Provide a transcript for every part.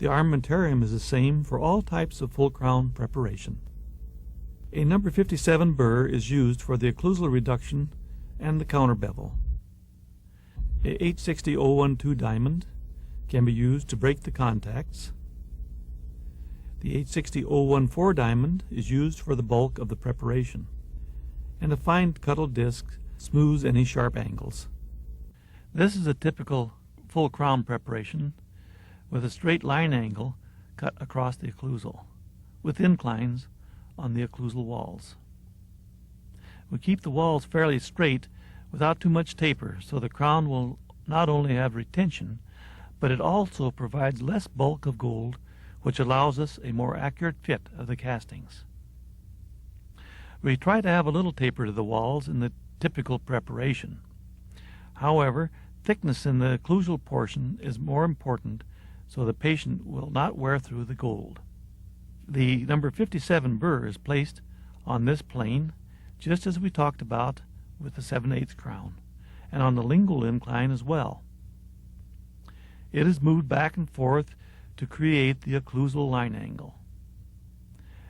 The armamentarium is the same for all types of full crown preparation. A number 57 burr is used for the occlusal reduction and the counter bevel. A 860-012 diamond can be used to break the contacts. The 860-014 diamond is used for the bulk of the preparation, and a fine cuttle disc smooths any sharp angles. This is a typical full crown preparation with a straight line angle cut across the occlusal, with inclines on the occlusal walls. We keep the walls fairly straight without too much taper, so the crown will not only have retention, but it also provides less bulk of gold, which allows us a more accurate fit of the castings. We try to have a little taper to the walls in the typical preparation. However, thickness in the occlusal portion is more important, so the patient will not wear through the gold. The number 57 burr is placed on this plane, just as we talked about with the 7/8 crown, and on the lingual incline as well. It is moved back and forth to create the occlusal line angle.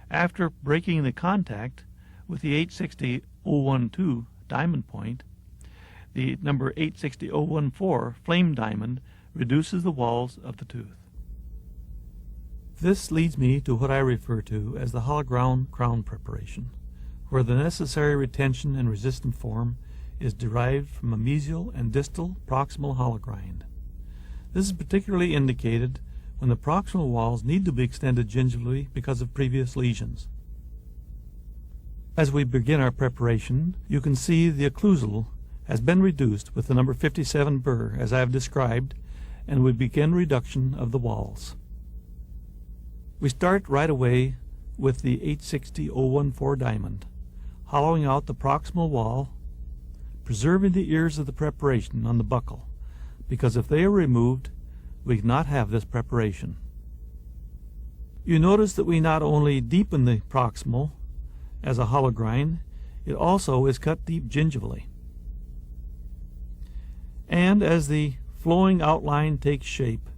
After breaking the contact with the 860-012 diamond point, the number 860-014 flame diamond reduces the walls of the tooth. This leads me to what I refer to as the hollow ground crown preparation, where the necessary retention and resistant form is derived from a mesial and distal proximal hollow grind. This is particularly indicated when the proximal walls need to be extended gingivally because of previous lesions. As we begin our preparation, you can see the occlusal has been reduced with the number 57 burr as I have described, and we begin reduction of the walls. We start right away with the 860-014 diamond, hollowing out the proximal wall, preserving the ears of the preparation on the buccal, because if they are removed, we cannot have this preparation. You notice that we not only deepen the proximal as a hollow grind, it also is cut deep gingivally. And as the flowing outline takes shape,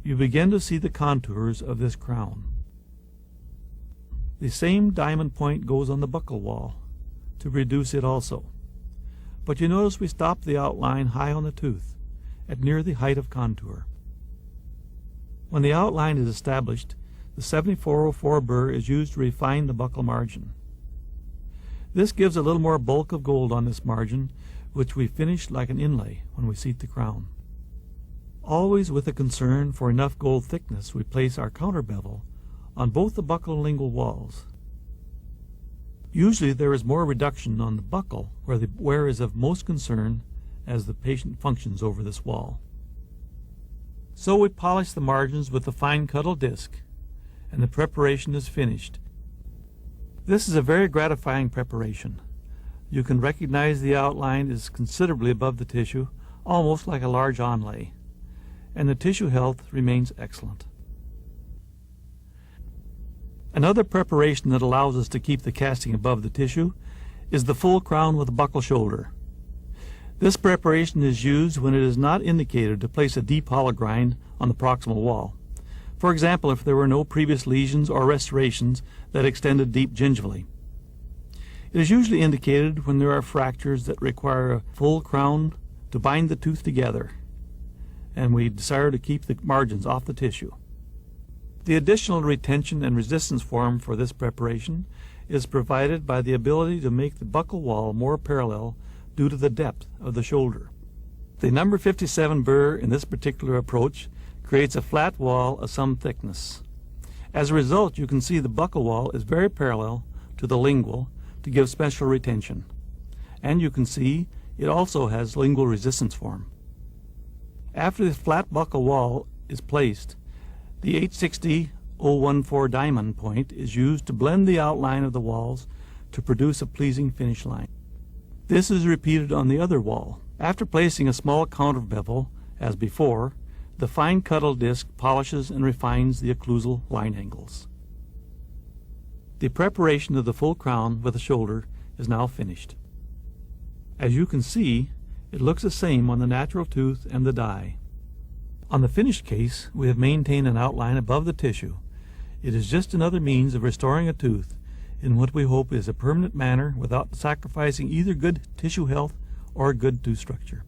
you begin to see the contours of this crown. The same diamond point goes on the buccal wall to reduce it also. But you notice we stop the outline high on the tooth at near the height of contour. When the outline is established, the 7404 burr is used to refine the buccal margin. This gives a little more bulk of gold on this margin, which we finish like an inlay when we seat the crown. Always with a concern for enough gold thickness, we place our counter bevel on both the buccal and lingual walls. Usually there is more reduction on the buccal, where the wear is of most concern as the patient functions over this wall. So we polish the margins with a fine cuttle disc, and the preparation is finished. This is a very gratifying preparation. You can recognize the outline is considerably above the tissue, almost like a large onlay, and the tissue health remains excellent. Another preparation that allows us to keep the casting above the tissue is the full crown with a buccal shoulder. This preparation is used when it is not indicated to place a deep hollow grind on the proximal wall. For example, if there were no previous lesions or restorations that extended deep gingivally. It is usually indicated when there are fractures that require a full crown to bind the tooth together, and we desire to keep the margins off the tissue. The additional retention and resistance form for this preparation is provided by the ability to make the buccal wall more parallel due to the depth of the shoulder. The number 57 burr in this particular approach creates a flat wall of some thickness. As a result, you can see the buccal wall is very parallel to the lingual to give special retention. And you can see it also has lingual resistance form. After the flat buccal wall is placed, the 860-014 diamond point is used to blend the outline of the walls to produce a pleasing finish line. This is repeated on the other wall. After placing a small counter bevel, as before, the fine cuttle disc polishes and refines the occlusal line angles. The preparation of the full crown with the shoulder is now finished. As you can see, it looks the same on the natural tooth and the die. On the finished case, we have maintained an outline above the tissue. It is just another means of restoring a tooth in what we hope is a permanent manner without sacrificing either good tissue health or good tooth structure.